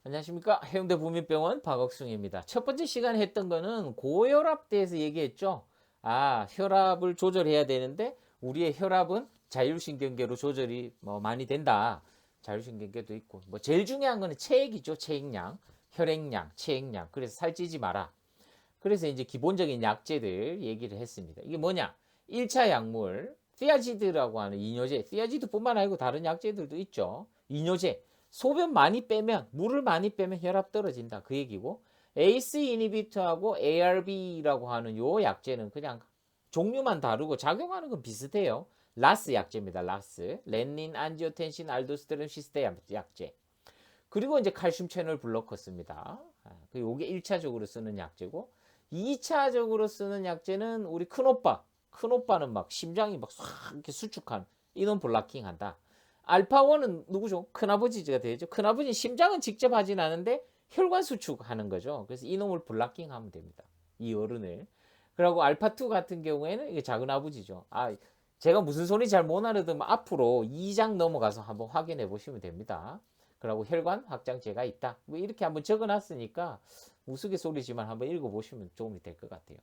안녕하십니까. 해운대 부민병원 박억승입니다. 첫 번째 시간에 했던 거는 고혈압 대해서 얘기했죠. 혈압을 조절해야 되는데 우리의 혈압은 자율신경계로 조절이 많이 된다. 자율신경계도 있고 제일 중요한 거는 체액이죠. 체액량, 혈액량, 체액량. 그래서 살찌지 마라. 그래서 이제 기본적인 약제들 얘기를 했습니다. 이게 뭐냐? 1차 약물 티아지드라고 하는 이뇨제, 티아지드뿐만 아니고 다른 약제들도 있죠. 이뇨제, 소변 많이 빼면, 물을 많이 빼면 혈압 떨어진다 그 얘기고, ACE 이니비터하고 ARB라고 하는 요 약제는 그냥 종류만 다르고 작용하는 건 비슷해요. 라스 약제입니다. 라스, 렌닌, 안지오텐신, 알도스테론, 시스테 약제. 그리고 이제 칼슘 채널 블로커 씁니다. 요게 1차적으로 쓰는 약제고, 2차적으로 쓰는 약제는 우리 큰오빠. 큰오빠는 막 심장이 막 싹 이렇게 수축한 이놈 블라킹 한다. 알파1은 누구죠? 큰아버지가 되죠. 큰아버지 심장은 직접 하진 않은데 혈관 수축하는 거죠. 그래서 이놈을 블라킹 하면 됩니다. 이 어른을. 그리고 알파2 같은 경우에는 이게 작은 아버지죠. 제가 무슨 소리 잘 못 알아듣으면 앞으로 2장 넘어가서 한번 확인해 보시면 됩니다. 그리고 혈관 확장제가 있다. 뭐 이렇게 한번 적어놨으니까 우스갯소리지만 한번 읽어보시면 도움이 될 것 같아요.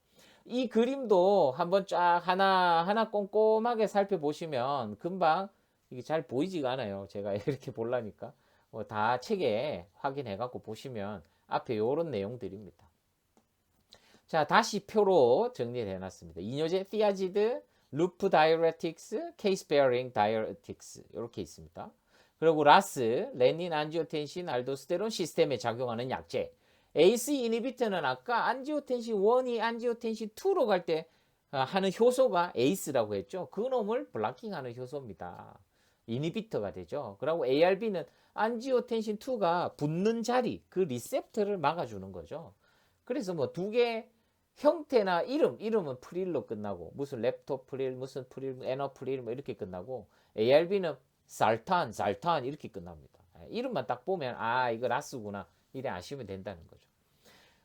이 그림도 한번 쫙 하나하나 꼼꼼하게 살펴보시면 금방 이게 잘 보이지가 않아요. 제가 이렇게 보려니까. 다 책에 확인해 갖고 보시면 앞에 이런 내용들입니다. 자, 다시 표로 정리를 해놨습니다. 이뇨제, 티아지드, 루프 다이어레틱스, 케이스 베어링 다이어레틱스 이렇게 있습니다. 그리고 라스, 레닌, 안지오텐신, 알도스테론 시스템에 작용하는 약제. ACE 이니비터는 아까 안지오텐신 1이 안지오텐신 2로 갈 때 하는 효소가 ACE라고 했죠. 그 놈을 블락킹하는 효소입니다. 이니비터가 되죠. 그리고 ARB는 안지오텐신 2가 붙는 자리, 그 리셉터를 막아주는 거죠. 그래서 뭐 두 개 형태나 이름은 프릴로 끝나고 무슨 렙토프릴, 무슨 프릴, 에너프릴 뭐 이렇게 끝나고 ARB는 살탄 이렇게 끝납니다. 이름만 딱 보면 이거 라스구나 이래 아시면 된다는 거죠.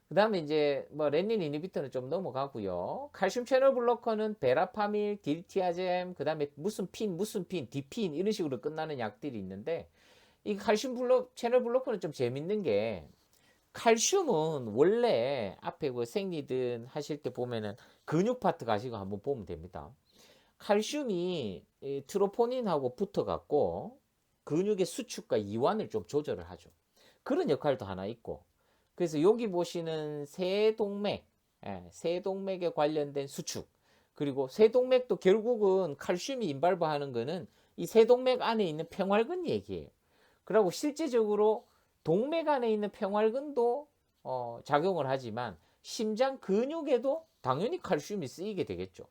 그 다음에 이제 렌닌 이니비터는 좀 넘어가고요. 칼슘 채널 블로커는 베라파밀, 딜티아젬, 그 다음에 무슨 핀, 디핀 이런 식으로 끝나는 약들이 있는데 이 칼슘 채널 블로커는 좀 재밌는 게 칼슘은 원래 앞에 그 생리든 하실 때 보면은 근육 파트 가시고 한번 보면 됩니다. 칼슘이 트로포닌하고 붙어갖고 근육의 수축과 이완을 좀 조절을 하죠. 그런 역할도 하나 있고. 그래서 여기 보시는 세동맥, 세동맥에 관련된 수축. 그리고 세동맥도 결국은 칼슘이 인발부하는 거는 이 세동맥 안에 있는 평활근 얘기예요. 그리고 실제적으로 동맥 안에 있는 평활근도 작용을 하지만 심장 근육에도 당연히 칼슘이 쓰이게 되겠죠.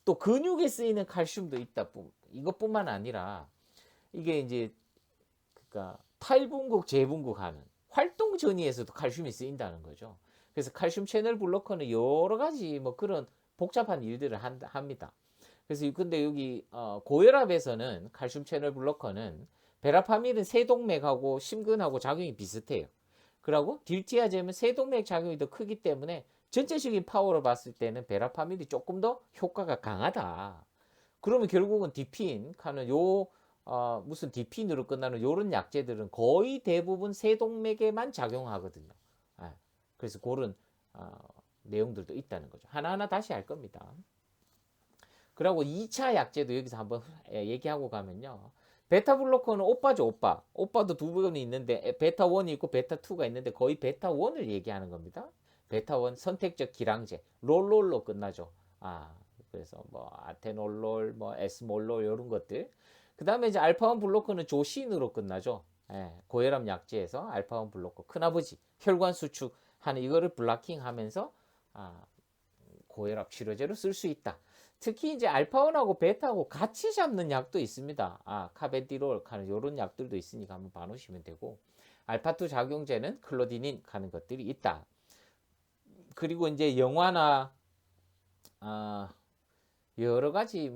또 근육에 쓰이는 칼슘도 있다. 이것뿐만 아니라 이게 이제 그러니까 탈분국, 재분국 하는 활동 전이에서도 칼슘이 쓰인다는 거죠. 그래서 칼슘 채널 블로커는 여러 가지 그런 복잡한 일들을 합니다. 그래서 근데 여기 고혈압에서는 칼슘 채널 블로커는 베라파밀은 세동맥하고 심근하고 작용이 비슷해요. 그리고 딜티아젬은 세동맥 작용이 더 크기 때문에 전체적인 파워로 봤을 때는 베라파밀이 조금 더 효과가 강하다. 그러면 결국은 디핀 하는 무슨 디핀으로 끝나는 요런 약제들은 거의 대부분 세동맥에만 작용하거든요. 그래서 그런 내용들도 있다는 거죠. 하나하나 다시 할 겁니다. 그리고 2차 약제도 여기서 한번 얘기하고 가면요. 베타 블로커는 오빠죠, 오빠. 오빠도 두 번이 있는데 베타 1이 있고 베타 2가 있는데 거의 베타 1을 얘기하는 겁니다. 베타 1 선택적 기량제, 롤롤로 끝나죠. 그래서 아테놀롤, 에스몰롤 이런 것들. 그다음에 이제 알파 1 블로커는 조신으로 끝나죠. 고혈압 약제에서 알파 1 블로커 큰아버지 혈관 수축하는 이거를 블라킹하면서 고혈압 치료제로 쓸 수 있다. 특히 이제 알파원하고 베타하고 같이 잡는 약도 있습니다. 카베디롤 하는 이런 약들도 있으니까 한번 봐놓으시면 되고, 알파2 작용제는 클로디닌 하는 것들이 있다. 그리고 이제 영화나 여러 가지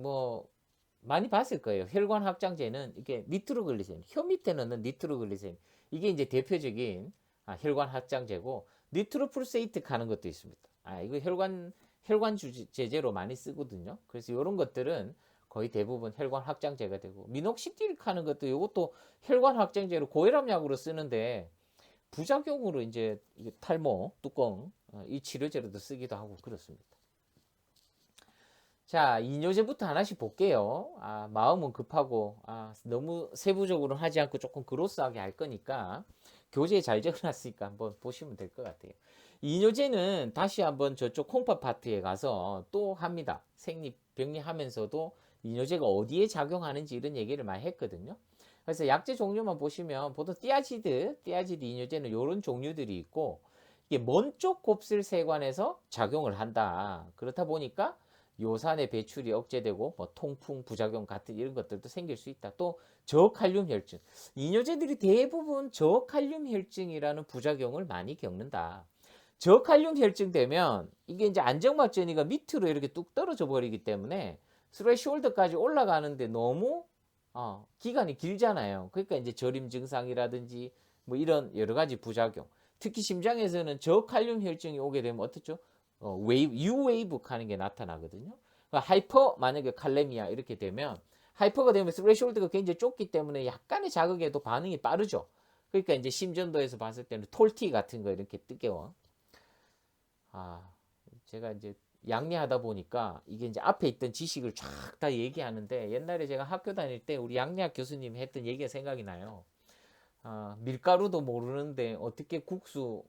많이 봤을 거예요. 혈관 확장제는 이게 니트로글리세린, 혀 밑에 넣는 니트로글리세린 이게 이제 대표적인 혈관 확장제고, 니트로프루세이트 하는 것도 있습니다. 이거 혈관 제제로 많이 쓰거든요. 그래서 이런 것들은 거의 대부분 혈관 확장제가 되고, 미녹시딜 하는 것도 이것도 혈관 확장제로 고혈압약으로 쓰는데 부작용으로 이제 탈모, 뚜껑 이 치료제로도 쓰기도 하고 그렇습니다. 자, 이뇨제부터 하나씩 볼게요. 마음은 급하고 너무 세부적으로 하지 않고 조금 그로스하게 할 거니까 교재에 잘 적어놨으니까 한번 보시면 될 것 같아요. 이뇨제는 다시 한번 저쪽 콩팥 파트에 가서 또 합니다. 생리, 병리하면서도 이뇨제가 어디에 작용하는지 이런 얘기를 많이 했거든요. 그래서 약제 종류만 보시면 보통 띠아지드 이뇨제는 이런 종류들이 있고 이게 먼 쪽 곱슬세관에서 작용을 한다. 그렇다 보니까 요산의 배출이 억제되고 뭐 통풍 부작용 같은 이런 것들도 생길 수 있다. 또 저칼륨 혈증. 이뇨제들이 대부분 저칼륨 혈증이라는 부작용을 많이 겪는다. 저칼륨 혈증 되면 이게 이제 안정막전이가 밑으로 이렇게 뚝 떨어져 버리기 때문에 스레시홀드까지 올라가는데 너무 기간이 길잖아요. 그러니까 이제 저림 증상이라든지 뭐 이런 여러 가지 부작용. 특히 심장에서는 저칼륨 혈증이 오게 되면 어떻죠? U웨이브 하는 게 나타나거든요. 그러니까 하이퍼 만약에 칼레미아 이렇게 되면 하이퍼가 되면 스레시홀드가 굉장히 좁기 때문에 약간의 자극에도 반응이 빠르죠. 그러니까 이제 심전도에서 봤을 때는 톨티 같은 거 이렇게 뜨게요. 제가 이제 양리하다 보니까 이게 이제 앞에 있던 지식을 쫙 다 얘기하는데 옛날에 제가 학교 다닐 때 우리 양리학 교수님이 했던 얘기가 생각이 나요. 밀가루도 모르는데 어떻게 국수를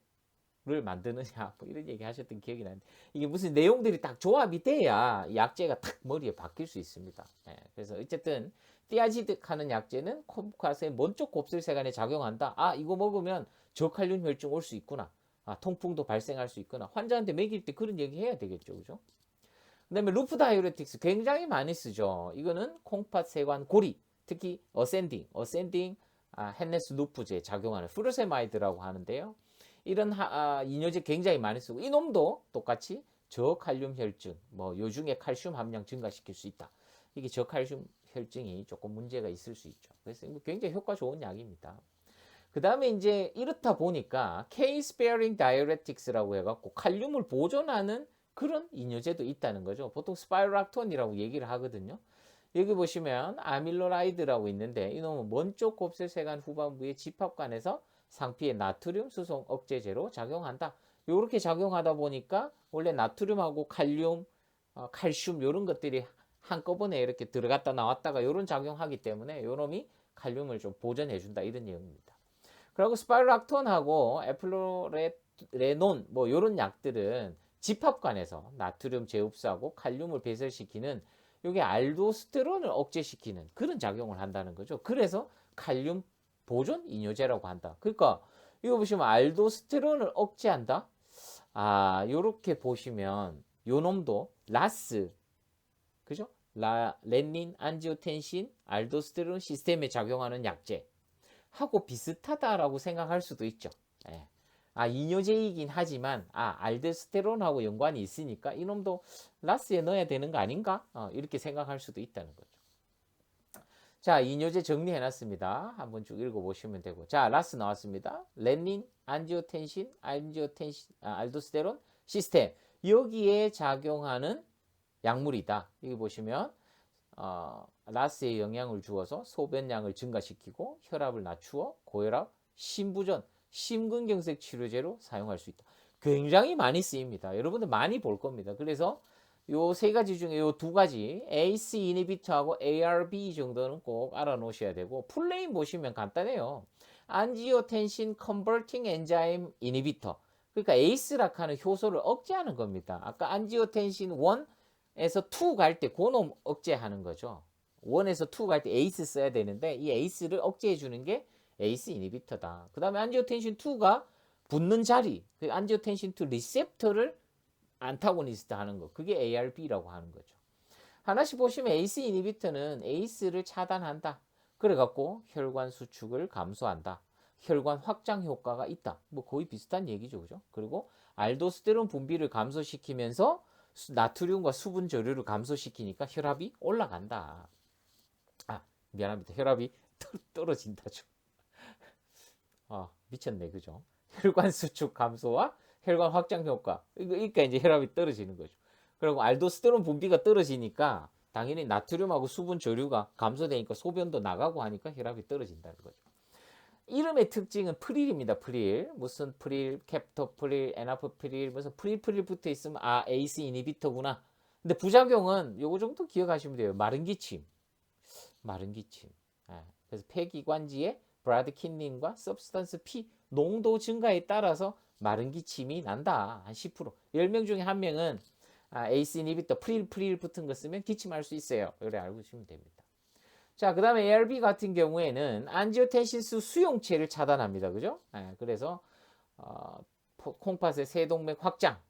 만드느냐 뭐 이런 얘기 하셨던 기억이 나는데 이게 무슨 내용들이 딱 조합이 돼야 약재가 탁 머리에 박힐 수 있습니다. 그래서 어쨌든 띠아지드 하는 약재는 콩팥의 먼쪽 곱슬세관에 작용한다. 이거 먹으면 저칼륨 혈증 올 수 있구나. 통풍도 발생할 수 있구나. 환자한테 먹일 때 그런 얘기 해야 되겠죠. 그죠? 그 다음에 루프 다이우레틱스 굉장히 많이 쓰죠. 이거는 콩팥 세관 고리, 특히 어센딩, 헨네스 루프제에 작용하는 프루세마이드라고 하는데요. 이런 이뇨제 굉장히 많이 쓰고 이놈도 똑같이 저칼륨 혈증, 뭐 요중에 칼슘 함량 증가시킬 수 있다. 이게 저칼슘 혈증이 조금 문제가 있을 수 있죠. 그래서 굉장히 효과 좋은 약입니다. 그 다음에 이제 이렇다 보니까 K-sparing diuretics라고 해갖고 칼륨을 보존하는 그런 이뇨제도 있다는 거죠. 보통 스파이락톤이라고 얘기를 하거든요. 여기 보시면 아밀로라이드라고 있는데 이놈은 먼쪽 곱슬세관 후반부의 집합관에서 상피의 나트륨 수송 억제제로 작용한다. 이렇게 작용하다 보니까 원래 나트륨하고 칼륨, 칼슘 이런 것들이 한꺼번에 이렇게 들어갔다 나왔다가 이런 작용하기 때문에 이놈이 칼륨을 좀 보존해준다 이런 내용입니다. 그리고 스파이락톤하고 에플로레논 뭐 이런 약들은 집합관에서 나트륨 재흡수하고 칼륨을 배설시키는 이게 알도스테론을 억제시키는 그런 작용을 한다는 거죠. 그래서 칼륨 보존 이뇨제라고 한다. 그러니까 이거 보시면 알도스테론을 억제한다. 요렇게 보시면 요 놈도 라스 그죠? 렌닌, 안지오텐신, 알도스테론 시스템에 작용하는 약제 하고 비슷하다라고 생각할 수도 있죠. 이뇨제이긴 하지만 알도스테론하고 연관이 있으니까 이놈도 라스에 넣어야 되는 거 아닌가? 이렇게 생각할 수도 있다는 거죠. 자, 이뇨제 정리해놨습니다. 한번 쭉 읽어보시면 되고. 자, 라스 나왔습니다. 렌닌, 안지오텐신, 알도스테론 시스템. 여기에 작용하는 약물이다. 여기 보시면 라스에 영향을 주어서 소변량을 증가시키고 혈압을 낮추어 고혈압, 심부전, 심근경색 치료제로 사용할 수 있다. 굉장히 많이 쓰입니다. 여러분들 많이 볼 겁니다. 그래서 요 세 가지 중에 요 두 가지 ACE 이니비터하고 ARB 정도는 꼭 알아놓으셔야 되고 풀네임 보시면 간단해요. 안지오텐신 컨버팅 엔자임 이니비터. 그러니까 ACE라고 하는 효소를 억제하는 겁니다. 아까 안지오텐신 1에서 2 갈 때 그놈 억제하는 거죠. 1에서 2 갈 때 ACE 써야 되는데 이 ACE를 억제해 주는 게 ACE 이니비터다. 그 다음에 안지오텐신 2가 붙는 자리, 그 안지오텐신 2 리셉터를 안타고니스트 하는 거, 그게 ARB라고 하는 거죠. 하나씩 보시면 ACE 이니비터는 ACE를 차단한다. 그래갖고 혈관 수축을 감소한다. 혈관 확장 효과가 있다. 뭐 거의 비슷한 얘기죠, 그죠? 그리고 알도스테론 분비를 감소시키면서 나트륨과 수분 저류를 감소시키니까 혈압이 올라간다. 미안합니다. 혈압이 떨어진다죠. 미쳤네, 그죠? 혈관 수축 감소와 혈관 확장 효과. 그러니까 이제 혈압이 떨어지는 거죠. 그리고 알도스테론 분비가 떨어지니까 당연히 나트륨하고 수분 저류가 감소되니까 소변도 나가고 하니까 혈압이 떨어진다는 거죠. 이름의 특징은 프릴입니다. 프릴. 무슨 프릴, 캡토프릴, 에나프프릴, 무슨 프릴 붙어 있으면 아, 에이스 이니비터구나. 근데 부작용은 요거 정도 기억하시면 돼요. 마른 기침. 마른 기침. 그래서 폐기관지의 브라드키닌과 서브스턴스 P 농도 증가에 따라서 마른 기침이 난다. 한 10%. 10명 중에 한 명은 에이스 이니비터 프릴 붙은 거 쓰면 기침할 수 있어요. 이래 알고 계시면 됩니다. 자, 그 다음에 ARB 같은 경우에는 안지오텐신수 수용체를 차단합니다. 그죠? 그래서 콩팥의 세동맥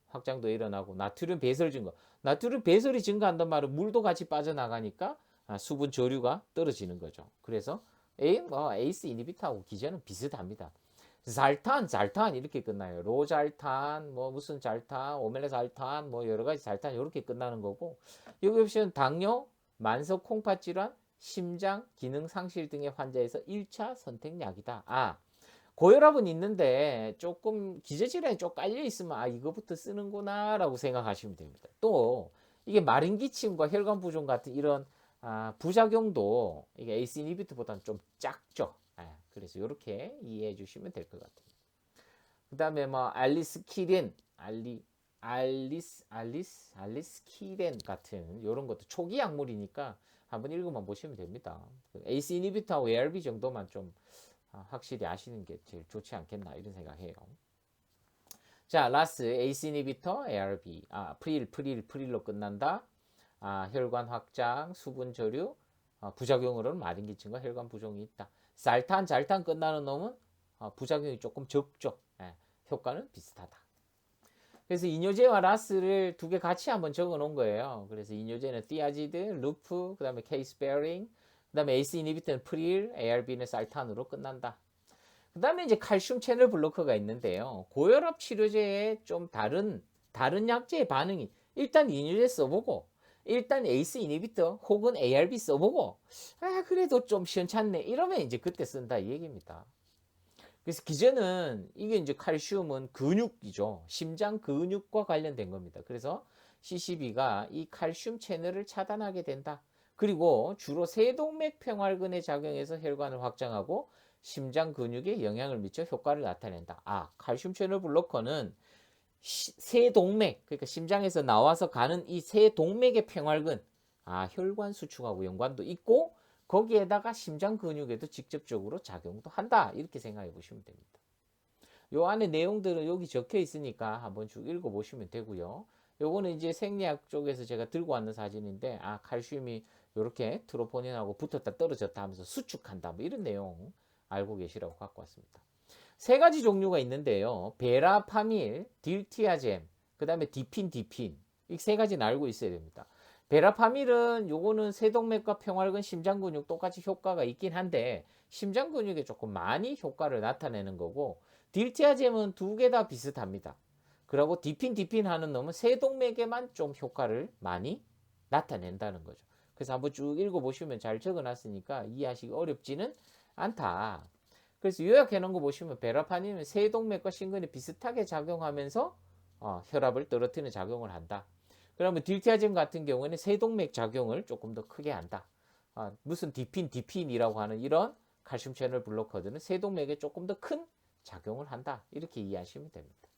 확장도 일어나고 나트륨 배설 증가. 나트륨 배설이 증가한단 말은 물도 같이 빠져나가니까 수분 저류가 떨어지는 거죠. 그래서 에이스 이니비터하고 기전은 비슷합니다. 잘탄 이렇게 끝나요. 로잘탄, 뭐 무슨 잘탄, 오멜레잘탄, 뭐 여러 가지 잘탄 이렇게 끝나는 거고, 여기 보시면 당뇨, 만성 콩팥 질환, 심장 기능 상실 등의 환자에서 1차 선택약이다. 고혈압은 있는데 조금 기저질환이 좀 깔려 있으면 이거부터 쓰는구나 라고 생각하시면 됩니다. 또 이게 마른 기침과 혈관 부종 같은 이런 부작용도 이게 에이스 이니비터보다는 좀 작죠. 그래서 이렇게 이해해 주시면 될 것 같아요. 그 다음에 뭐 알리스키렌 같은 이런 것도 초기 약물이니까 한번 읽어만 보시면 됩니다. 에이스 이니비터하고 ARB 정도만 좀 확실히 아시는 게 제일 좋지 않겠나 이런 생각해요. 자, 라스 에이스 이니비터 ARB 프릴로 끝난다. 혈관 확장, 수분 저류, 부작용으로는 마른 기침과 혈관 부종이 있다. 잘탄 끝나는 놈은 부작용이 조금 적죠. 효과는 비슷하다. 그래서 이뇨제와 라스를 두 개 같이 한번 적어 놓은 거예요. 그래서 이뇨제는 티아지드, 루프, 그 다음에 케이스베어링, 그 다음에 에이스 이니비터는 프릴, ARB는 살탄으로 끝난다. 그 다음에 이제 칼슘 채널 블로커가 있는데요. 고혈압 치료제에 좀 다른 약제의 반응이 일단 이뇨제 써보고 일단 에이스 이니비터 혹은 ARB 써보고 그래도 좀 시원찮네 이러면 이제 그때 쓴다 이 얘기입니다. 그래서 기전은 이게 이제 칼슘은 근육이죠. 심장 근육과 관련된 겁니다. 그래서 CCB가 이 칼슘 채널을 차단하게 된다. 그리고 주로 세동맥 평활근에 작용해서 혈관을 확장하고 심장 근육에 영향을 미쳐 효과를 나타낸다. 칼슘 채널 블로커는 세동맥, 그러니까 심장에서 나와서 가는 이 세동맥의 평활근, 혈관 수축하고 연관도 있고 거기에다가 심장 근육에도 직접적으로 작용도 한다. 이렇게 생각해 보시면 됩니다. 요 안에 내용들은 여기 적혀 있으니까 한번 쭉 읽어 보시면 되고요. 요거는 이제 생리학 쪽에서 제가 들고 왔는 사진인데 칼슘이 이렇게 트로포닌하고 붙었다 떨어졌다 하면서 수축한다. 뭐 이런 내용 알고 계시라고 갖고 왔습니다. 세 가지 종류가 있는데요. 베라파밀, 딜티아젬, 그 다음에 디핀. 이 세 가지는 알고 있어야 됩니다. 베라파밀은 요거는 세동맥과 평활근 심장근육 똑같이 효과가 있긴 한데 심장근육에 조금 많이 효과를 나타내는 거고, 딜티아젬은 두 개 다 비슷합니다. 그리고 디핀 하는 놈은 세동맥에만 좀 효과를 많이 나타낸다는 거죠. 그래서 한번 쭉 읽어보시면 잘 적어놨으니까 이해하시기 어렵지는 않다. 그래서 요약해 놓은 거 보시면 베라파민은 세동맥과 심근에 비슷하게 작용하면서 혈압을 떨어뜨리는 작용을 한다. 그러면 딜티아젬 같은 경우에는 세동맥 작용을 조금 더 크게 한다. 무슨 디핀이라고 하는 이런 칼슘 채널 블로커들은 세동맥에 조금 더 큰 작용을 한다. 이렇게 이해하시면 됩니다.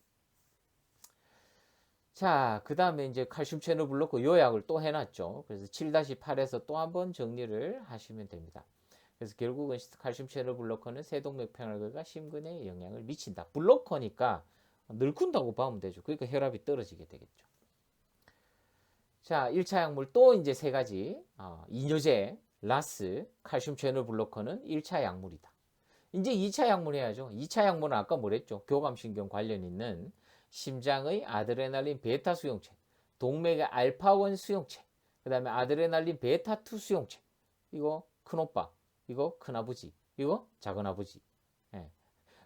자, 그 다음에 이제 칼슘 채널 블로커 요약을 또 해놨죠. 그래서 7-8에서 또 한번 정리를 하시면 됩니다. 그래서 결국은 칼슘 채널 블로커는 세동맥 평활근과 심근에 영향을 미친다. 블로커니까 늙은다고 보면 되죠. 그러니까 혈압이 떨어지게 되겠죠. 자, 1차 약물 또 이제 세 가지. 이뇨제, 라스, 칼슘 채널 블로커는 1차 약물이다. 이제 2차 약물 해야죠. 2차 약물은 아까 뭐랬죠? 교감신경 관련 있는 심장의 아드레날린 베타 수용체, 동맥의 알파1 수용체, 그 다음에 아드레날린 베타2 수용체. 이거 큰오빠, 이거 큰아버지, 이거 작은아버지.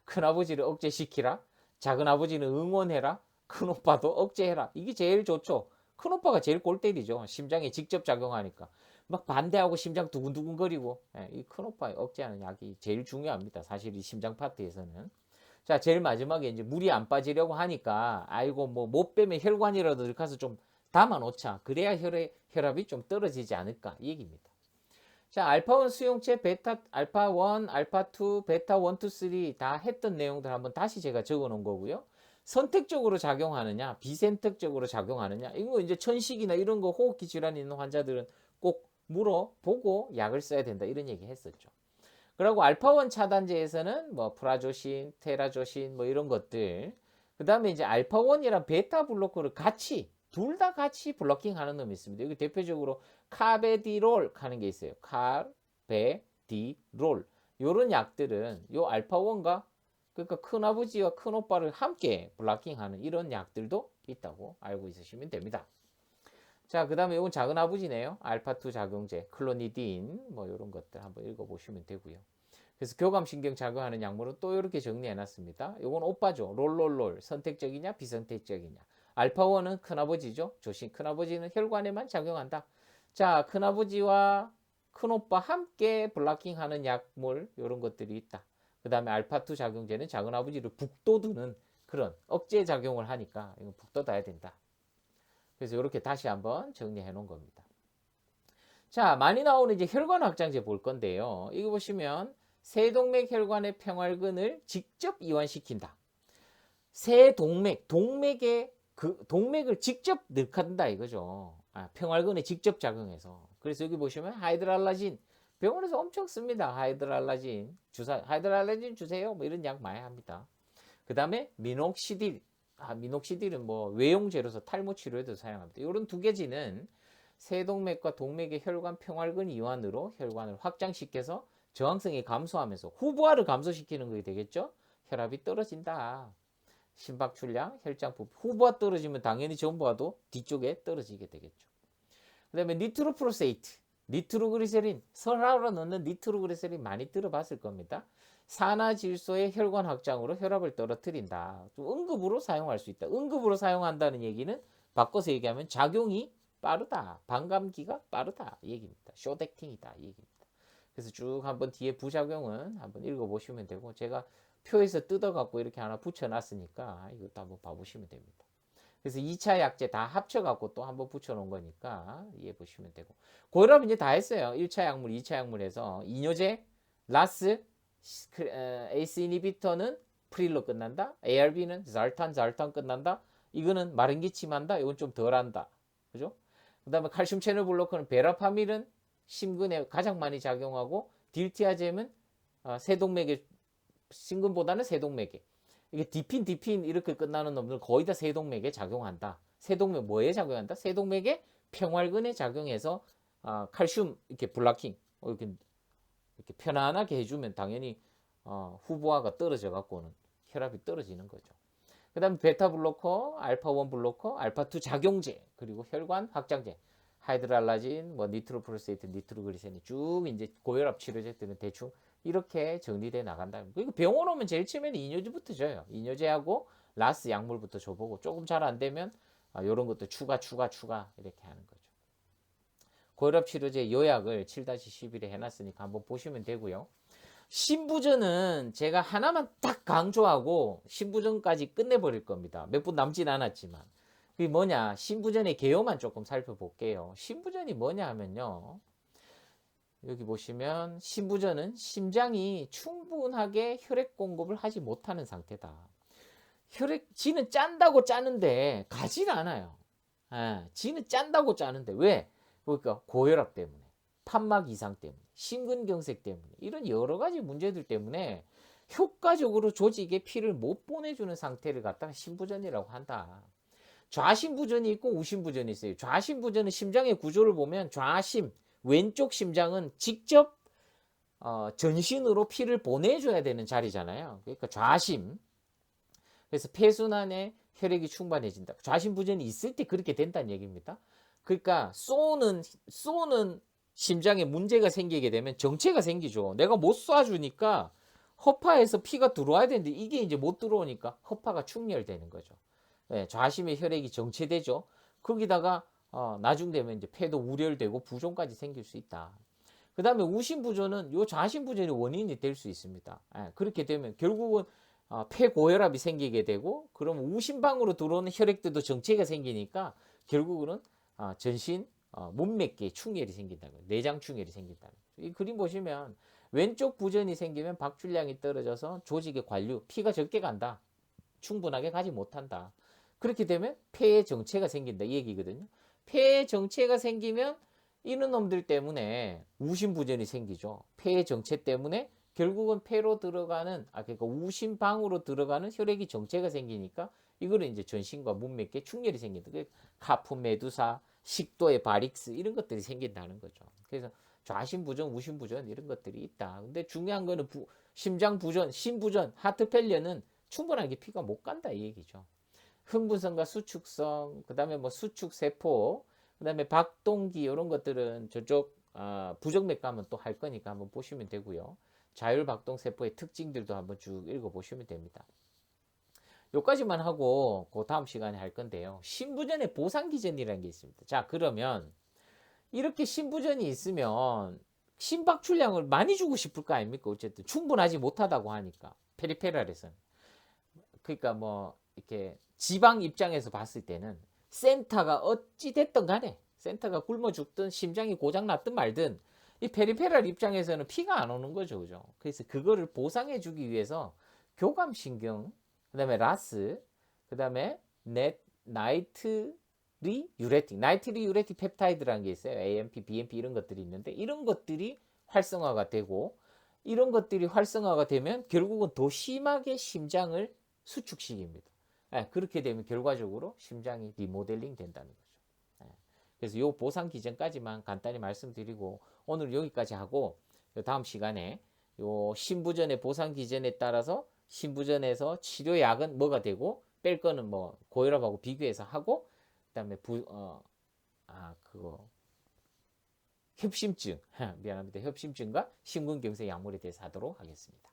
큰아버지를 억제시키라, 작은아버지는 응원해라, 큰오빠도 억제해라. 이게 제일 좋죠. 큰오빠가 제일 골 때리죠. 심장에 직접 작용하니까. 막 반대하고 심장 두근두근거리고. 이 큰오빠 억제하는 약이 제일 중요합니다. 사실 이 심장 파트에서는. 자, 제일 마지막에 이제 물이 안 빠지려고 하니까 아이고 뭐 못 빼면 혈관이라도 이렇게 해서 좀 담아 놓자. 그래야 혈압이 좀 떨어지지 않을까 이 얘기입니다. 자, 알파1 수용체, 베타, 알파1, 알파2, 베타1, 2, 3 다 했던 내용들 한번 다시 제가 적어 놓은 거고요. 선택적으로 작용하느냐, 비선택적으로 작용하느냐, 이거 이제 천식이나 이런 거 호흡기 질환 있는 환자들은 꼭 물어보고 약을 써야 된다. 이런 얘기 했었죠. 그리고 알파1 차단제에서는 뭐 프라조신, 테라조신 뭐 이런 것들. 그 다음에 이제 알파1이랑 베타 블로커를 같이, 둘 다 같이 블로킹하는 놈이 있습니다. 여기 대표적으로 카베디롤 하는 게 있어요. 카베디롤. 요런 약들은 요 알파1과 그러니까 큰아버지와 큰오빠를 함께 블로킹하는 이런 약들도 있다고 알고 있으시면 됩니다. 자, 그 다음에 이건 작은아버지네요. 알파2 작용제, 클로니딘 뭐 이런 것들 한번 읽어보시면 되고요. 그래서 교감신경 작용하는 약물은 또 이렇게 정리해놨습니다. 이건 오빠죠. 롤롤롤. 선택적이냐 비선택적이냐. 알파1은 큰아버지죠. 조심. 큰아버지는 혈관에만 작용한다. 자, 큰아버지와 큰오빠 함께 블로킹하는 약물 이런 것들이 있다. 그 다음에 알파2 작용제는 작은아버지를 북돋우는 그런 억제 작용을 하니까 이건 북돋아야 된다. 그래서 이렇게 다시 한번 정리해 놓은 겁니다. 자, 많이 나오는 이제 혈관 확장제 볼 건데요. 이거 보시면 세동맥 혈관의 평활근을 직접 이완시킨다. 세동맥, 동맥에 그 동맥을 직접 넣는다 이거죠. 평활근에 직접 작용해서. 그래서 여기 보시면 하이드랄라진 병원에서 엄청 씁니다. 하이드랄라진 하이드랄라진 주세요. 뭐 이런 약 많이 합니다. 그 다음에 미녹시딜. 미녹시딜은 뭐 외용제로서 탈모 치료에도 사용합니다. 이런 두 개지는 세동맥과 동맥의 혈관 평활근 이완으로 혈관을 확장시켜서 저항성이 감소하면서 후부하를 감소시키는 것이 되겠죠. 혈압이 떨어진다. 심박출량, 혈장부 후부하 떨어지면 당연히 전부하도 뒤쪽에 떨어지게 되겠죠. 그 다음에 니트로프로세이트, 니트로그리세린, 설하로 넣는 니트로그리세린 많이 들어봤을 겁니다. 산화질소의 혈관 확장으로 혈압을 떨어뜨린다. 좀 응급으로 사용할 수 있다. 응급으로 사용한다는 얘기는 바꿔서 얘기하면 작용이 빠르다. 반감기가 빠르다. 이 얘기입니다. 숏액팅이다. 이 얘기입니다. 그래서 쭉 한번 뒤에 부작용은 한번 읽어보시면 되고 제가 표에서 뜯어갖고 이렇게 하나 붙여놨으니까 이것도 한번 봐보시면 됩니다. 그래서 2차 약제 다 합쳐갖고 또 한번 붙여놓은 거니까 이해 보시면 되고 고혈압 이제 다 했어요. 1차 약물, 2차 약물에서 이뇨제, 라스, 에이스 이니비터는 프릴로 끝난다. ARB는 잘탄 끝난다. 이거는 마른 기침한다. 이건 좀 덜한다. 그죠? 그 다음에 칼슘 채널 블로커는 베라파밀은 심근에 가장 많이 작용하고 딜티아젬은 세동맥에 심근보다는 세동맥에 이게 디핀 이렇게 끝나는 놈들 거의 다 세동맥에 작용한다. 세동맥 뭐에 작용한다? 세동맥에 평활근에 작용해서 칼슘 이렇게 블라킹 이렇게 편안하게 해주면 당연히 후부하가 떨어져 갖고는 혈압이 떨어지는 거죠. 그 다음에 베타 블로커, 알파1 블로커, 알파2 작용제, 그리고 혈관 확장제, 하이드랄라진, 뭐 니트로프로세이트, 니트로그리세린 쭉 이제 고혈압 치료제들은 대충 이렇게 정리돼 나간다. 그리고 병원 오면 제일 처음에는 이뇨제부터 줘요. 이뇨제하고 라스 약물부터 줘보고 조금 잘 안 되면 이런 것도 추가 이렇게 하는 거죠. 고혈압 치료제 요약을 7-11에 해놨으니까 한번 보시면 되고요. 신부전은 제가 하나만 딱 강조하고 신부전까지 끝내버릴 겁니다. 몇 분 남진 않았지만. 그게 뭐냐? 신부전의 개요만 조금 살펴볼게요. 신부전이 뭐냐 하면요. 여기 보시면 신부전은 심장이 충분하게 혈액 공급을 하지 못하는 상태다. 지는 짠다고 짜는데 가질 않아요. 지는 짠다고 짜는데 왜? 그러니까 고혈압 때문에, 판막 이상 때문에, 심근경색 때문에 이런 여러 가지 문제들 때문에 효과적으로 조직에 피를 못 보내주는 상태를 갖다가 신부전이라고 한다. 좌심부전이 있고 우심부전이 있어요. 좌심부전은 심장의 구조를 보면 좌심, 왼쪽 심장은 직접 전신으로 피를 보내줘야 되는 자리잖아요. 그러니까 좌심. 그래서 폐순환에 혈액이 충만해진다. 좌심부전이 있을 때 그렇게 된다는 얘기입니다. 그러니까 쏘는 심장에 문제가 생기게 되면 정체가 생기죠. 내가 못 쏴주니까 허파에서 피가 들어와야 되는데 이게 이제 못 들어오니까 허파가 충혈되는 거죠. 네, 좌심의 혈액이 정체되죠. 거기다가 나중 되면 이제 폐도 우렬되고 부종까지 생길 수 있다. 그 다음에 우심부전은 요 좌심부전이 원인이 될 수 있습니다. 그렇게 되면 결국은 폐고혈압이 생기게 되고 그러면 우심방으로 들어오는 혈액들도 정체가 생기니까 결국은 전신 문맥계에 충혈이 생긴다는 거예요. 내장 충혈이 생긴다는 거예요. 이 그림 보시면 왼쪽 부전이 생기면 박출량이 떨어져서 조직의 관류, 피가 적게 간다. 충분하게 가지 못한다. 그렇게 되면 폐의 정체가 생긴다. 이 얘기거든요. 폐의 정체가 생기면 이런 놈들 때문에 우심부전이 생기죠. 폐의 정체 때문에 결국은 폐로 들어가는, 그러니까 우심방으로 들어가는 혈액이 정체가 생기니까 이거는 이제 전신과 문맥에 충혈이 생긴다. 카프 메두사, 식도의 바릭스 이런 것들이 생긴다는 거죠. 그래서 좌심부전, 우심부전 이런 것들이 있다. 근데 중요한 거는 심장부전, 심부전, 하트펠리어는 충분하게 피가 못 간다 이 얘기죠. 흥분성과 수축성, 그 다음에 뭐 수축세포, 그 다음에 박동기 이런 것들은 저쪽 부정맥 가면 또 할 거니까 한번 보시면 되고요. 자율박동세포의 특징들도 한번 쭉 읽어보시면 됩니다. 여기까지만 하고 그 다음 시간에 할 건데요. 신부전의 보상기전이라는 게 있습니다. 자, 그러면 이렇게 신부전이 있으면 심박출량을 많이 주고 싶을 거 아닙니까? 어쨌든 충분하지 못하다고 하니까 페리페랄에서는. 그러니까 뭐 이렇게 지방 입장에서 봤을 때는 센터가 어찌 됐든 간에 센터가 굶어 죽든 심장이 고장 났든 말든 이 페리페랄 입장에서는 피가 안 오는 거죠. 그죠? 그래서 그거를 보상해 주기 위해서 교감신경, 그다음에 라스, 그다음에 나이트리 유레틱 펩타이드라는 게 있어요. AMP, BMP 이런 것들이 있는데 이런 것들이 활성화가 되고 이런 것들이 활성화가 되면 결국은 더 심하게 심장을 수축시킵니다. 그렇게 되면 결과적으로 심장이 리모델링 된다는 거죠. 그래서 이 보상 기전까지만 간단히 말씀드리고 오늘 여기까지 하고 다음 시간에 요 신부전의 보상 기전에 따라서 신부전에서 치료약은 뭐가 되고 뺄 거는 뭐 고혈압하고 비교해서 하고 그다음에 그거 협심증 미안합니다. 협심증과 심근경색 약물에 대해서 하도록 하겠습니다.